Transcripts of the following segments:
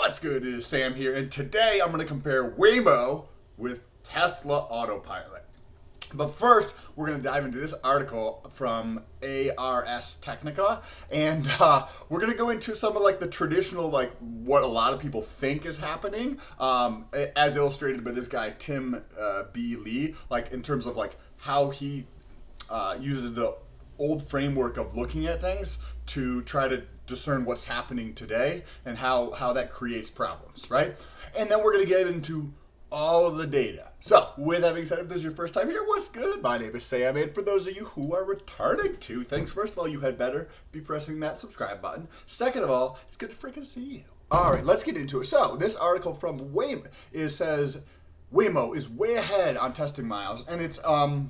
What's good? It is Sam here, and today I'm going to compare Waymo with Tesla autopilot. But first, we're going to dive into this article from ARS Technica, and we're going to go into some of like the traditional, like what a lot of people think is happening, as illustrated by this guy Tim B. Lee, like in terms of like how he uses the old framework of looking at things to try to discern what's happening today and how that creates problems, right? And then we're going to get into all of the data. So, with that being said, if this is your first time here, what's good? My name is Sam, and for those of you who are returning to things, first of all, you had better be pressing that subscribe button. Second of all, it's good to freaking see you. All right, let's get into it. So, this article from Waymo says Waymo is way ahead on testing miles, and it's the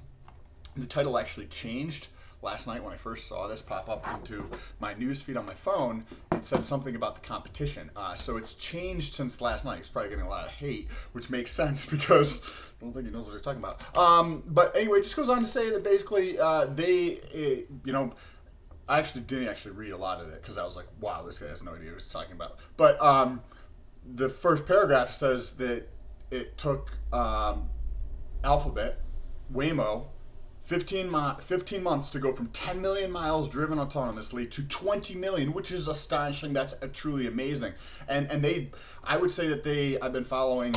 title actually changed last night when I first saw this pop up into my newsfeed on my phone. It said something about the competition. So it's changed since last night. It's probably getting a lot of hate, which makes sense because I don't think he knows what they're talking about. But anyway, it just goes on to say that basically I actually didn't read a lot of it because I was like, wow, this guy has no idea what he's talking about. But the first paragraph says that it took Alphabet, Waymo, 15 months to go from 10 million miles driven autonomously to 20 million, which is astonishing. That's truly amazing. And I would say that I've been following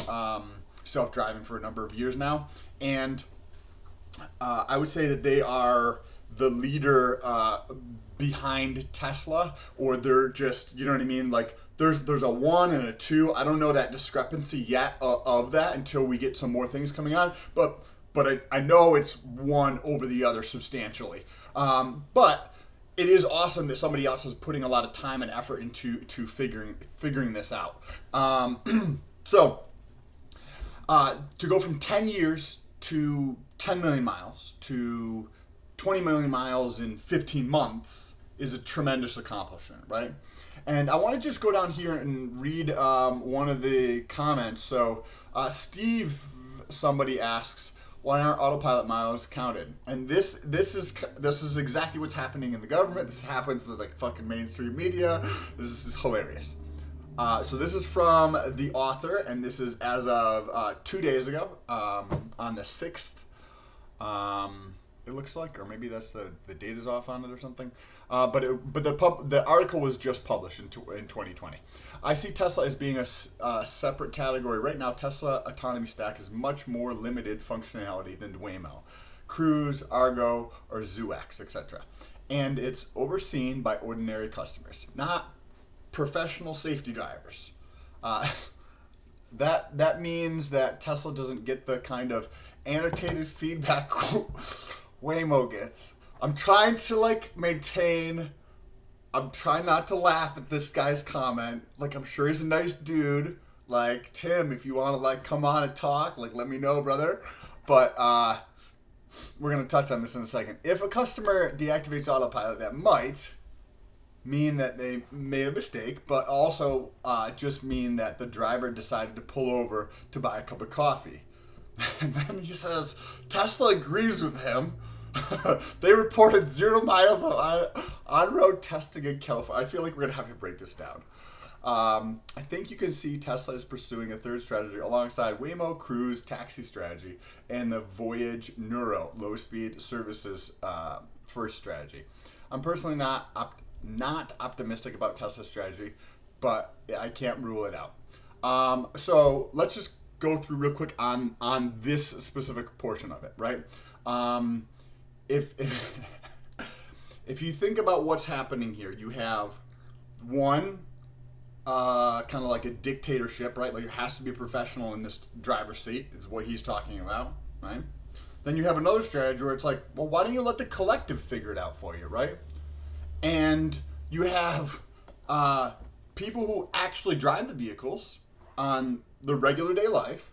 self-driving for a number of years now, and I would say that they are the leader behind Tesla, or they're just, you know what I mean? Like there's a 1 and a 2. I don't know that discrepancy yet of that until we get some more things coming on, but I know it's one over the other substantially. But it is awesome that somebody else is putting a lot of time and effort into figuring this out. So to go from 10 years to 10 million miles to 20 million miles in 15 months is a tremendous accomplishment, right? And I want to just go down here and read one of the comments. So Steve, somebody asks, why aren't autopilot miles counted? And this is exactly what's happening in the government. This happens with like fucking mainstream media. This is hilarious. So this is from the author, and this is as of 2 days ago, on the 6th. It looks like, or maybe that's the data's off on it or something. But the article was just published in 2020. I see Tesla as being a separate category. Right now, Tesla autonomy stack is much more limited functionality than Waymo, Cruise, Argo, or ZooX, etc. And it's overseen by ordinary customers, not professional safety drivers. That means that Tesla doesn't get the kind of annotated feedback Waymo gets. I'm trying not to laugh at this guy's comment. Like, I'm sure he's a nice dude. Like, Tim, if you want to like come on and talk, like, let me know, brother. But we're gonna touch on this in a second. If a customer deactivates autopilot, that might mean that they made a mistake, but also just mean that the driver decided to pull over to buy a cup of coffee. And then he says Tesla agrees with him. They reported 0 miles of on-road testing in California. I feel like we're going to have to break this down. I think you can see Tesla is pursuing a third strategy alongside Waymo, Cruise, taxi strategy, and the Voyage Neuro, low-speed services first strategy. I'm personally not optimistic about Tesla's strategy, but I can't rule it out. So let's just go through real quick on this specific portion of it, right? If you think about what's happening here, you have one kind of like a dictatorship, right? Like, there has to be a professional in this driver's seat, is what he's talking about, right? Then you have another strategy where it's like, well, why don't you let the collective figure it out for you, right? And you have people who actually drive the vehicles on the regular day life,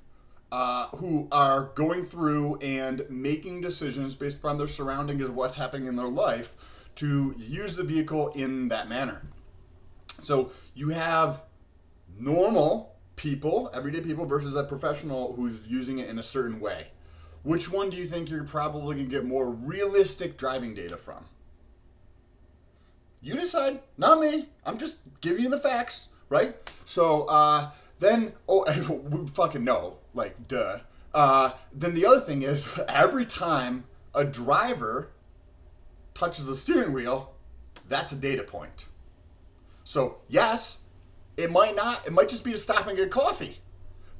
who are going through and making decisions based upon their surroundings and what's happening in their life to use the vehicle in that manner. So you have normal people, everyday people, versus a professional who's using it in a certain way. Which one do you think you're probably going to get more realistic driving data from? You decide, not me. I'm just giving you the facts. right? So then, oh, we fucking know, like, duh. Then the other thing is, every time a driver touches the steering wheel, that's a data point. So yes, it might not. It might just be to stop and get coffee,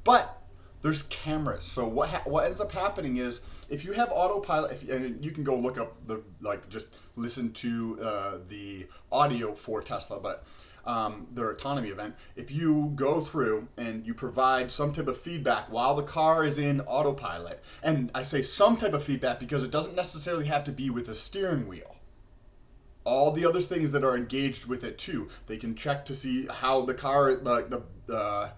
but there's cameras. So what ends up happening is if you have autopilot, and you can go look up just listen to the audio for Tesla, but their autonomy event. If you go through and you provide some type of feedback while the car is in autopilot, and I say some type of feedback because it doesn't necessarily have to be with a steering wheel. All the other things that are engaged with it too. They can check to see how the car, the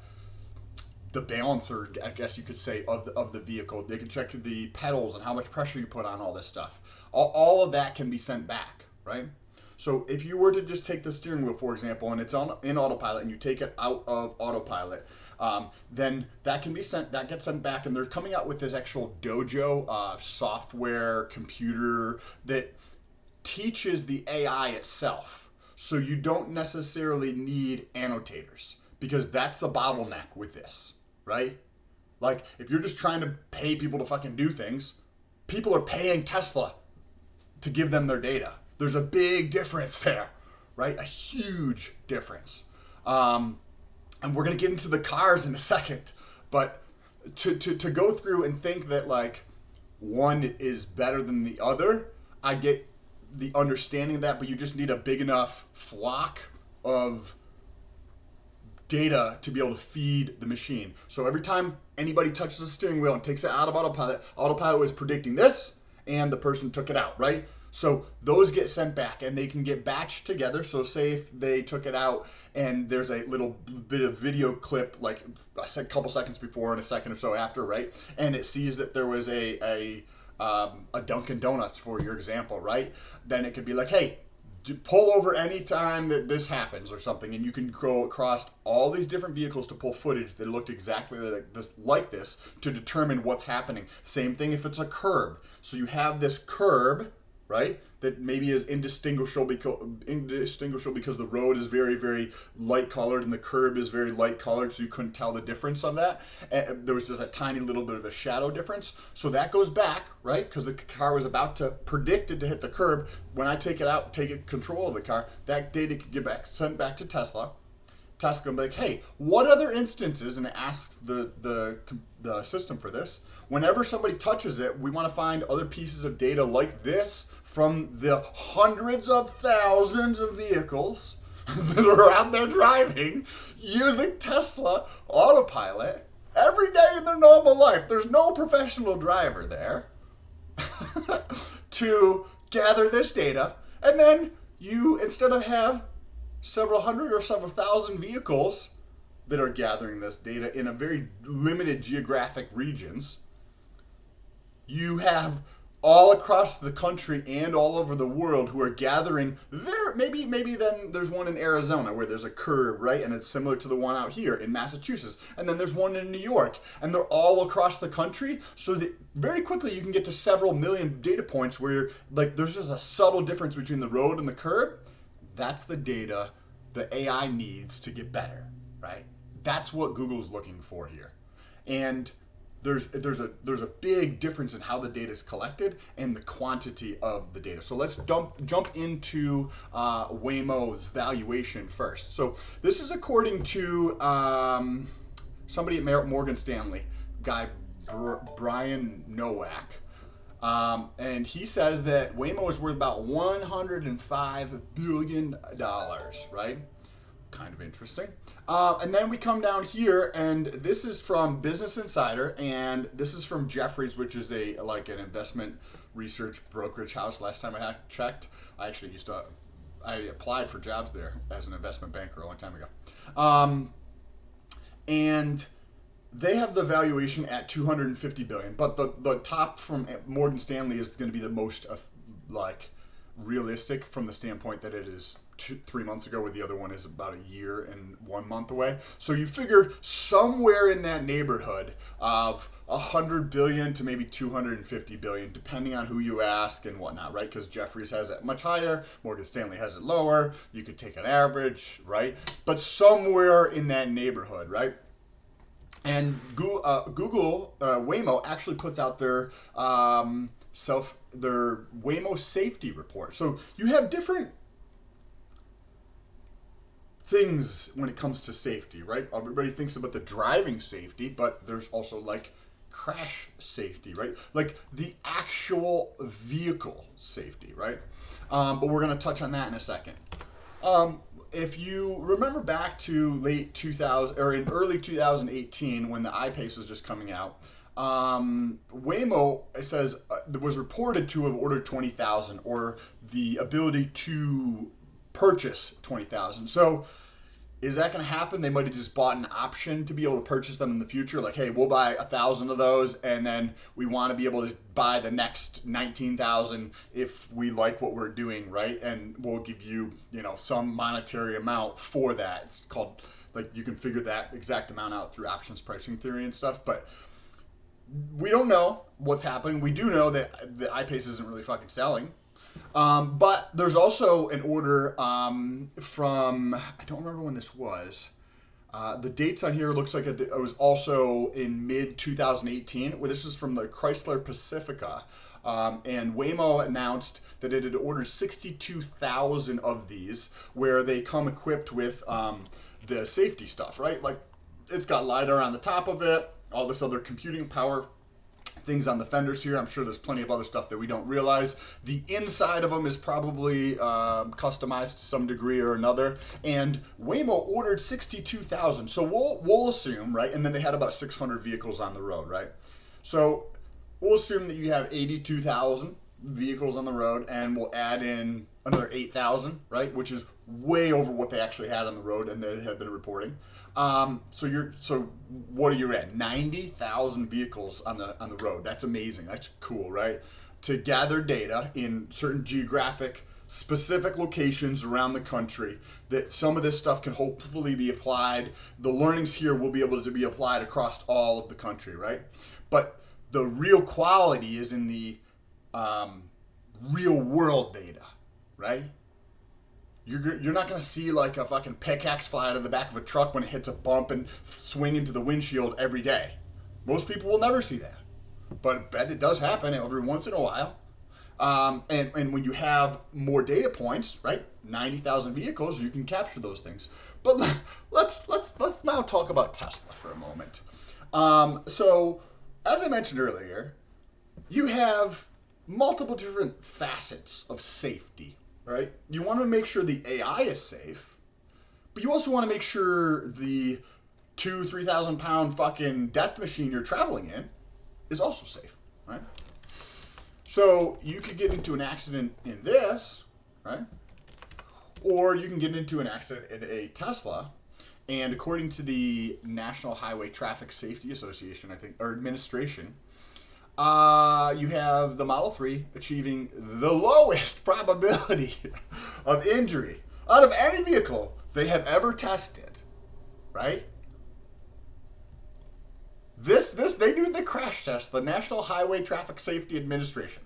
balancer, I guess you could say, of the vehicle. They can check the pedals and how much pressure you put on all this stuff. All of that can be sent back, right? So if you were to just take the steering wheel, for example, and it's in autopilot, and you take it out of autopilot, then that can be sent. That gets sent back, and they're coming out with this actual dojo software computer that teaches the AI itself. So you don't necessarily need annotators, because that's the bottleneck with this, right? Like, if you're just trying to pay people to fucking do things, people are paying Tesla to give them their data. There's a big difference there, right? A huge difference. And we're going to get into the cars in a second, but to go through and think that like one is better than the other, I get the understanding of that, but you just need a big enough flock of data to be able to feed the machine. So every time anybody touches the steering wheel and takes it out of autopilot is predicting this, and the person took it out, right? So those get sent back, and they can get batched together. So say if they took it out and there's a little bit of video clip, like a couple seconds before and a second or so after, right? And it sees that there was a Dunkin' Donuts, for your example, right? Then it could be like, hey, pull over any time that this happens or something, and you can go across all these different vehicles to pull footage that looked exactly like this to determine what's happening. Same thing if it's a curb. So you have this curb, right, that maybe is indistinguishable because the road is very, very light colored and the curb is very light colored, so you couldn't tell the difference on that. And there was just a tiny little bit of a shadow difference. So that goes back, right, because the car was about to predict it to hit the curb. When I take it out, take control of the car, that data can get sent back to Tesla. Tesla can be like, hey, what other instances, and it asks the system for this, whenever somebody touches it, we want to find other pieces of data like this from the hundreds of thousands of vehicles that are out there driving using Tesla autopilot every day in their normal life. There's no professional driver there to gather this data. And then you, instead of have several hundred or several thousand vehicles that are gathering this data in a very limited geographic regions, you have all across the country and all over the world who are gathering there. Maybe then there's one in Arizona where there's a curb, right? And it's similar to the one out here in Massachusetts. And then there's one in New York. And they're all across the country. So that very quickly you can get to several million data points where like there's just a subtle difference between the road and the curb. That's the data the AI needs to get better, right? That's what Google's looking for here. And there's a big difference in how the data is collected and the quantity of the data. So let's jump into Waymo's valuation first. So this is according to somebody at Morgan Stanley, guy Brian Nowak. And he says that Waymo is worth about $105 billion, right? Kind of interesting. And then we come down here, and this is from Business Insider, and this is from Jefferies, which is an investment research brokerage house. Last time I had checked, I applied for jobs there as an investment banker a long time ago. And they have the valuation at $250 billion, but the top from Morgan Stanley is going to be the most realistic from the standpoint that it is 3 months ago, where the other one is about a year and 1 month away. So you figure somewhere in that neighborhood of 100 billion to maybe 250 billion, depending on who you ask and whatnot, right? Because Jefferies has it much higher, Morgan Stanley has it lower. You could take an average, right? But somewhere in that neighborhood, right? And Google Waymo actually puts out their their Waymo safety report. So you have different things when it comes to safety, right? Everybody thinks about the driving safety, but there's also like crash safety, right? Like the actual vehicle safety, right? But we're going to touch on that in a second. If you remember back to late 2000 or in early 2018 when the I-Pace was just coming out, Waymo, it says, was reported to have ordered 20,000 or the ability to purchase 20,000. So is that going to happen? They might have just bought an option to be able to purchase them in the future. Like, hey, we'll buy 1,000 of those, and then we want to be able to buy the next 19,000 if we like what we're doing, right? And we'll give you, some monetary amount for that. It's called, like, you can figure that exact amount out through options pricing theory and stuff. But we don't know what's happening. We do know that the I-Pace isn't really fucking selling. But there's also an order from, I don't remember when this was. The dates on here looks like it was also in mid-2018, where this is from the Chrysler Pacifica. And Waymo announced that it had ordered 62,000 of these, where they come equipped with the safety stuff, right? Like, it's got LiDAR on the top of it, all this other computing power, things on the fenders here. I'm sure there's plenty of other stuff that we don't realize. The inside of them is probably customized to some degree or another. And Waymo ordered 62,000. So we'll assume, right? And then they had about 600 vehicles on the road, right? So we'll assume that you have 82,000 vehicles on the road, and we'll add in another 8,000, right? Which is way over what they actually had on the road and they had been reporting. So what are you at? 90,000 vehicles on the road. That's amazing. That's cool, right? To gather data in certain geographic specific locations around the country, that some of this stuff can hopefully be applied. The learnings here will be able to be applied across all of the country, right? But the real quality is in the real world data, right? You're not going to see like a fucking pickaxe fly out of the back of a truck when it hits a bump and swing into the windshield every day. Most people will never see that. But I bet it does happen every once in a while. And when you have more data points, right, 90,000 vehicles, you can capture those things. But let's now talk about Tesla for a moment. So, as I mentioned earlier, you have multiple different facets of safety. Right? You want to make sure the AI is safe, but you also want to make sure the 3,000 pound fucking death machine you're traveling in is also safe, right? So you could get into an accident in this, right? Or you can get into an accident in a Tesla, and according to the National Highway Traffic Safety Association, I think, or administration, you have the Model 3 achieving the lowest probability of injury out of any vehicle they have ever tested, right? They do the crash test, the National Highway Traffic Safety Administration.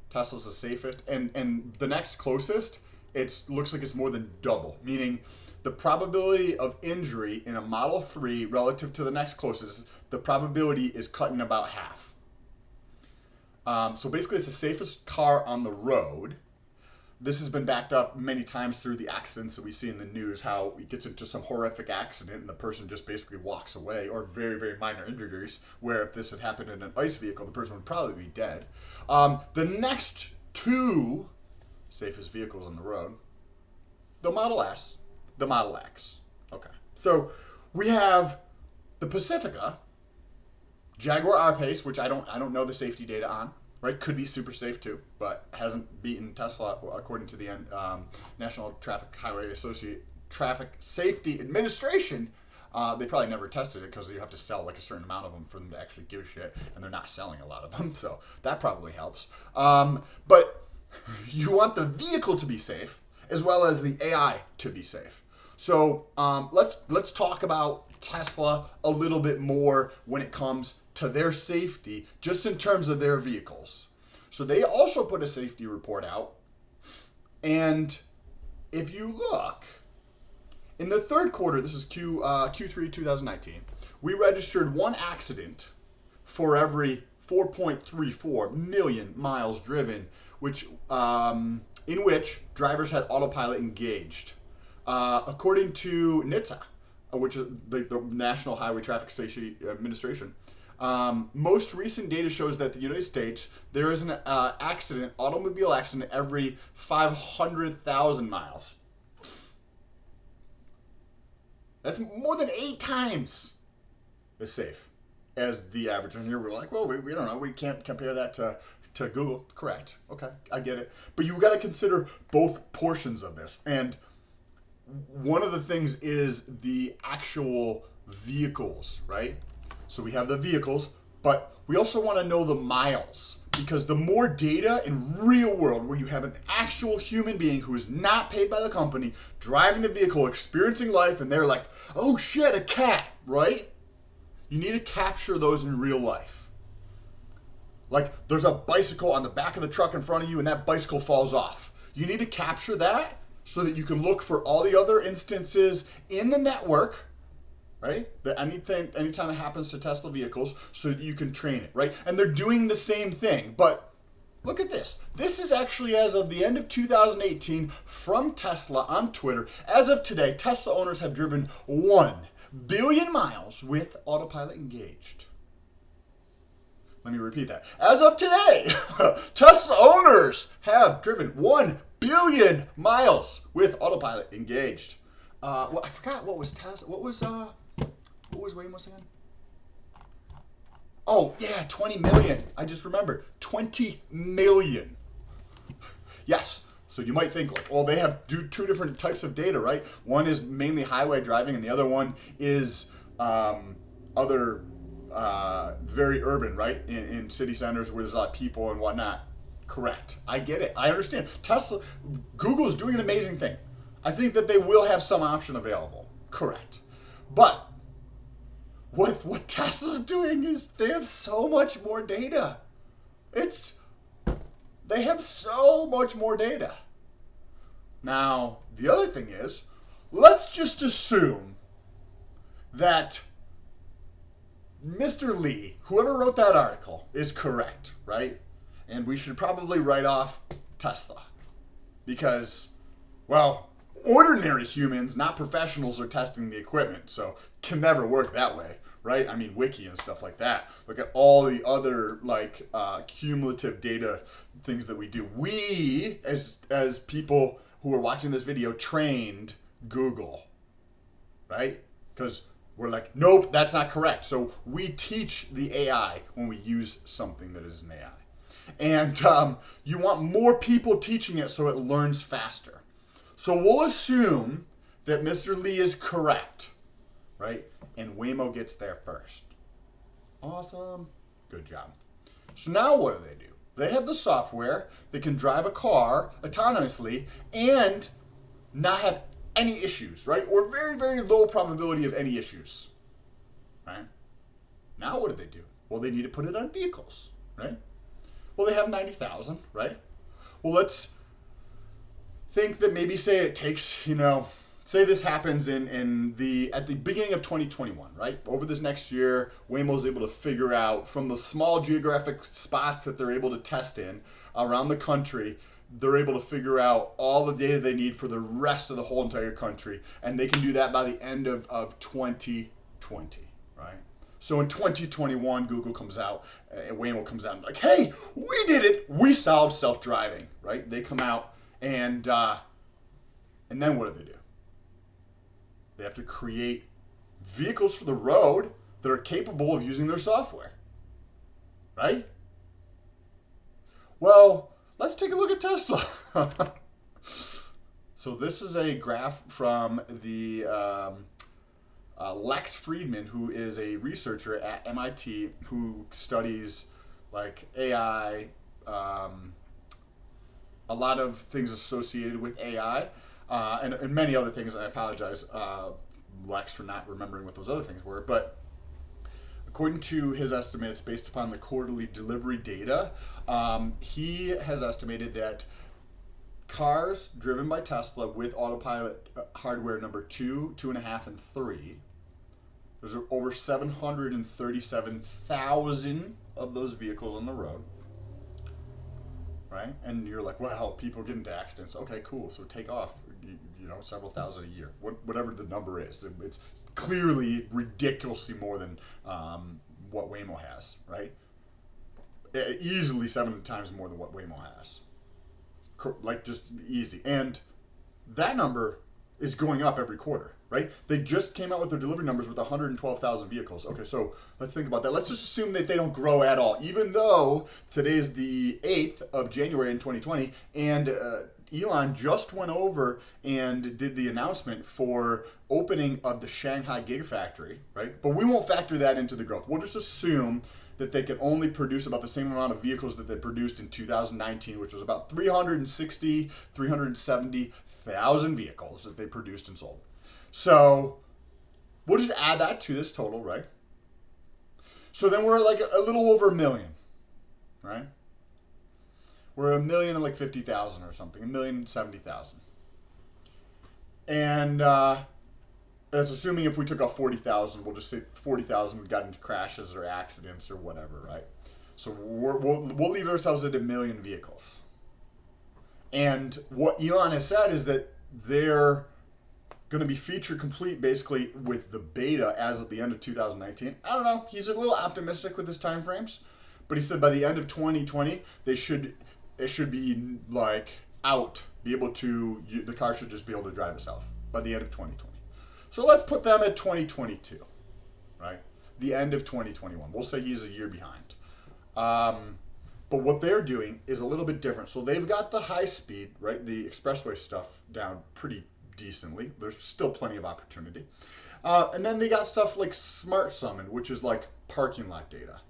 Tesla's the safest, and the next closest, it looks like it's more than double, meaning the probability of injury in a Model 3 relative to the next closest, the probability is cut in about half. So basically, it's the safest car on the road. This has been backed up many times through the accidents that we see in the news, how it gets into some horrific accident and the person just basically walks away, or very, very minor injuries, where if this had happened in an ICE vehicle, the person would probably be dead. The next two safest vehicles on the road, the Model S, the Model X. Okay. So we have the Pacifica, Jaguar R-Pace, which I don't know the safety data on, right? Could be super safe too, but hasn't beaten Tesla according to the National Traffic Safety Administration. They probably never tested it because you have to sell like a certain amount of them for them to actually give a shit, and they're not selling a lot of them, so that probably helps. But you want the vehicle to be safe, as well as the AI to be safe. So let's talk about Tesla a little bit more when it comes to their safety, just in terms of their vehicles. So they also put a safety report out, and if you look in the third quarter, this is Q3 2019, we registered one accident for every 4.34 million miles driven, which in which drivers had autopilot engaged. According to NHTSA, which is the National Highway Traffic Safety Administration, most recent data shows that the United States, there is an automobile accident every 500,000 miles. That's more than 8 times as safe as the average. And here we're like, well, we don't know. We can't compare that to Google. Correct. Okay, I get it. But you've got to consider both portions of this. And one of the things is the actual vehicles, right? So we have the vehicles, but we also want to know the miles, because the more data in real world where you have an actual human being who is not paid by the company driving the vehicle, experiencing life, and they're like, oh shit, a cat, right? You need to capture those in real life. Like there's a bicycle on the back of the truck in front of you and that bicycle falls off. You need to capture that so that you can look for all the other instances in the network, right? That anytime it happens to Tesla vehicles, so that you can train it, right? And they're doing the same thing, but look at this. This is actually as of the end of 2018 from Tesla on Twitter. As of today, Tesla owners have driven 1 billion miles with autopilot engaged. Let me repeat that. As of today, Tesla owners have driven 1 billion miles with autopilot engaged. Well, I forgot what was Tesla. What was Waymo saying? Oh yeah, 20 million. I just remembered 20 million. Yes. So you might think like, well, they have two different types of data, right? One is mainly highway driving, and the other one is other very urban, right? In city centers where there's a lot of people and whatnot. Correct. I get it. I understand. Google is doing an amazing thing. I think that they will have some option available. Correct. But what Tesla's doing is they have so much more data. They have so much more data. Now, the other thing is, let's just assume that Mr. Lee, whoever wrote that article, is correct, right? And we should probably write off Tesla. Because, well, ordinary humans, not professionals, are testing the equipment, so it can never work that way, right? I mean, wiki and stuff like that. Look at all the other cumulative data things that we do. We, as people who are watching this video, trained Google, right? Because we're like, nope, that's not correct. So we teach the AI when we use something that is an AI. And you want more people teaching it so it learns faster. So we'll assume that Mr. Lee is correct, right? And Waymo gets there first. Awesome. Good job. So now what do? They have the software that can drive a car autonomously and not have any issues, right? Or very, very low probability of any issues, right? Now what do? Well, they need to put it on vehicles, right? Well, they have 90,000, right? Well, let's think that maybe say it takes, say this happens at the beginning of 2021, right? Over this next year, Waymo's able to figure out from the small geographic spots that they're able to test in around the country, they're able to figure out all the data they need for the rest of the whole entire country. And they can do that by the end of 2020, right? So in 2021, Google comes out, and Waymo comes out and like, hey, we did it. We solved self-driving, right? They come out and then what do? They have to create vehicles for the road that are capable of using their software, right? Well, let's take a look at Tesla. So this is a graph from the Lex Friedman, who is a researcher at MIT who studies like AI, a lot of things associated with AI, and many other things. And I apologize, Lex, for not remembering what those other things were. But according to his estimates, based upon the quarterly delivery data, he has estimated that cars driven by Tesla with autopilot hardware number 2, 2.5, and 3. There's over 737,000 of those vehicles on the road, right? And you're like, well, people get into accidents. Okay, cool. So take off, several thousand a year, whatever the number is. It's clearly ridiculously more than what Waymo has, right? Easily 7 times more than what Waymo has. Like, just easy. And that number is going up every quarter, right? They just came out with their delivery numbers with 112,000 vehicles. Okay, so let's think about that. Let's just assume that they don't grow at all, even though today is the 8th of January in 2020, and Elon just went over and did the announcement for opening of the Shanghai Gigafactory, right? But we won't factor that into the growth. We'll just assume that they can only produce about the same amount of vehicles that they produced in 2019, which was about 370,000 vehicles that they produced and sold. So we'll just add that to this total, right? So then we're like a little over a million, right? We're 1,050,000 or something, 1,070,000. And that's assuming if we took off 40,000, we'll just say 40,000 got into crashes or accidents or whatever, right? So we'll leave ourselves at 1 million vehicles. And what Elon has said is that they're going to be feature complete basically with the beta as of the end of 2019. I don't know. He's a little optimistic with his time frames, but he said by the end of 2020, it should be like out, be able to, the car should just be able to drive itself by the end of 2020. So let's put them at 2022, right? The end of 2021. We'll say he's a year behind. But what they're doing is a little bit different. So they've got the high speed, right? The expressway stuff down pretty decently. There's still plenty of opportunity. And then they got stuff like Smart Summon, which is like parking lot data.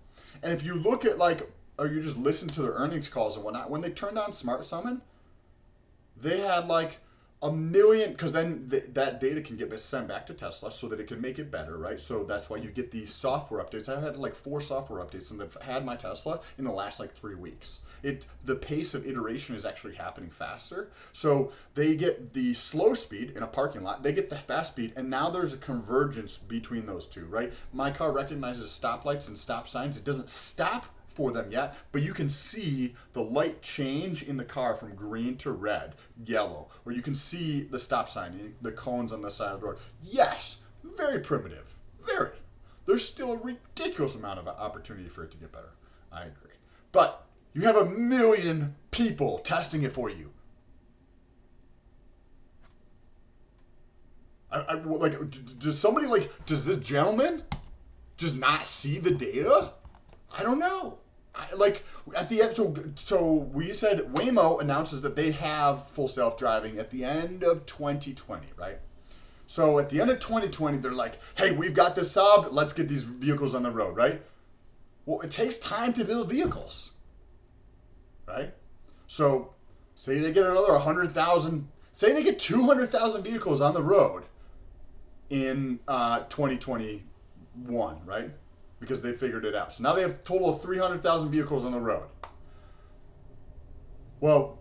And if you look at or you just listen to their earnings calls and whatnot, when they turned on Smart Summon, they had like 1 million, because then that data can get sent back to Tesla so that it can make it better, right? So that's why you get these software updates. I've had like 4 software updates and I've had my Tesla in the last like 3 weeks. The pace of iteration is actually happening faster. So they get the slow speed in a parking lot, they get the fast speed, and now there's a convergence between those two, right? My car recognizes stoplights and stop signs. It doesn't stop for them yet, but you can see the light change in the car from green to red, yellow, or you can see the stop sign, the cones on the side of the road. Yes, very primitive, very. There's still a ridiculous amount of opportunity for it to get better. I agree. But you have 1 million people testing it for you. Does this gentleman just not see the data? I don't know. At the end, so we said Waymo announces that they have full self-driving at the end of 2020, right? So at the end of 2020, they're like, hey, we've got this solved. Let's get these vehicles on the road, right? Well, it takes time to build vehicles, right? So say they get another 100,000, say they get 200,000 vehicles on the road in 2021, right? Because they figured it out. So now they have a total of 300,000 vehicles on the road. Well,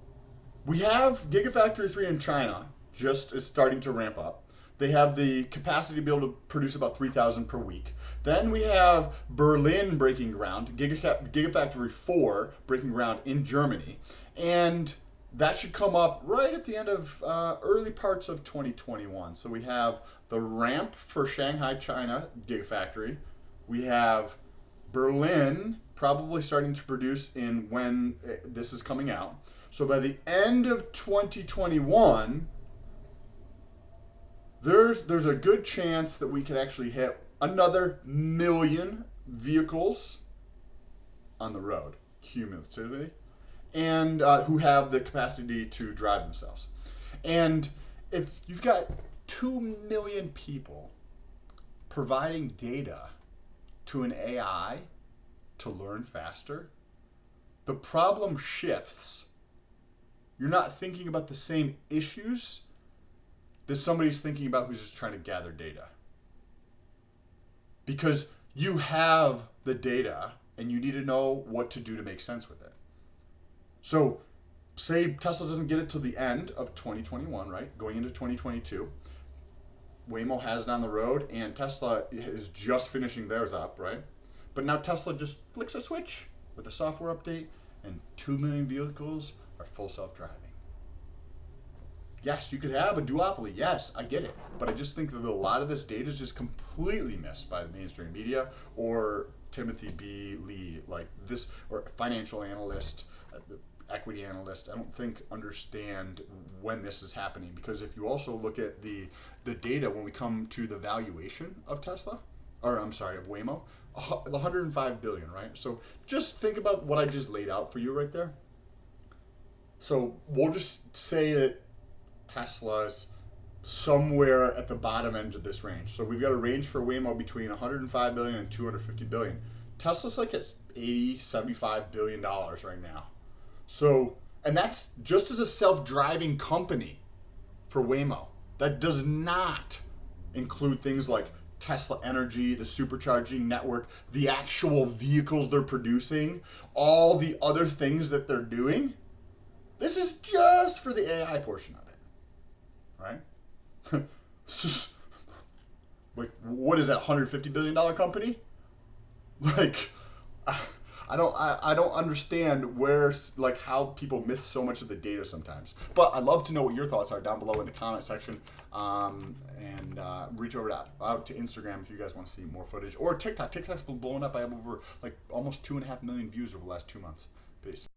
we have Gigafactory 3 in China just is starting to ramp up. They have the capacity to be able to produce about 3,000 per week. Then we have Berlin breaking ground, Gigafactory 4 breaking ground in Germany. And that should come up right at the end of early parts of 2021. So we have the ramp for Shanghai, China Gigafactory. We have Berlin probably starting to produce in when this is coming out. So by the end of 2021, there's a good chance that we could actually hit another 1 million vehicles on the road cumulatively, and who have the capacity to drive themselves. And if you've got 2 million people providing data to an AI to learn faster, the problem shifts You're not thinking about the same issues that somebody's thinking about who's just trying to gather data. Because you have the data and you need to know what to do to make sense with it. So, say Tesla doesn't get it till the end of 2021, right? Going into 2022. Waymo has it on the road, and Tesla is just finishing theirs up, right? But now Tesla just flicks a switch with a software update, and 2 million vehicles are full self-driving. Yes, you could have a duopoly. Yes, I get it. But I just think that a lot of this data is just completely missed by the mainstream media or Timothy B. Lee, like this, or financial analyst, equity analyst. I don't think understand when this is happening, because if you also look at the data when we come to the valuation of Tesla, or I'm sorry, of Waymo, 105 billion, right? So just think about what I just laid out for you right there. So we'll just say that Tesla's somewhere at the bottom end of this range. So we've got a range for Waymo between 105 billion and 250 billion. Tesla's like at 80, 75 billion dollars right now. So, and that's just as a self-driving company for Waymo. That does not include things like Tesla Energy, the supercharging network, the actual vehicles they're producing, all the other things that they're doing. This is just for the AI portion of it, right? Like, what is that, $150 billion company? Like, I don't understand where, like, how people miss so much of the data sometimes. But I'd love to know what your thoughts are down below in the comment section, and reach over out to Instagram if you guys want to see more footage, or TikTok. TikTok's been blowing up. I have over like almost 2.5 million views over the last 2 months. Peace.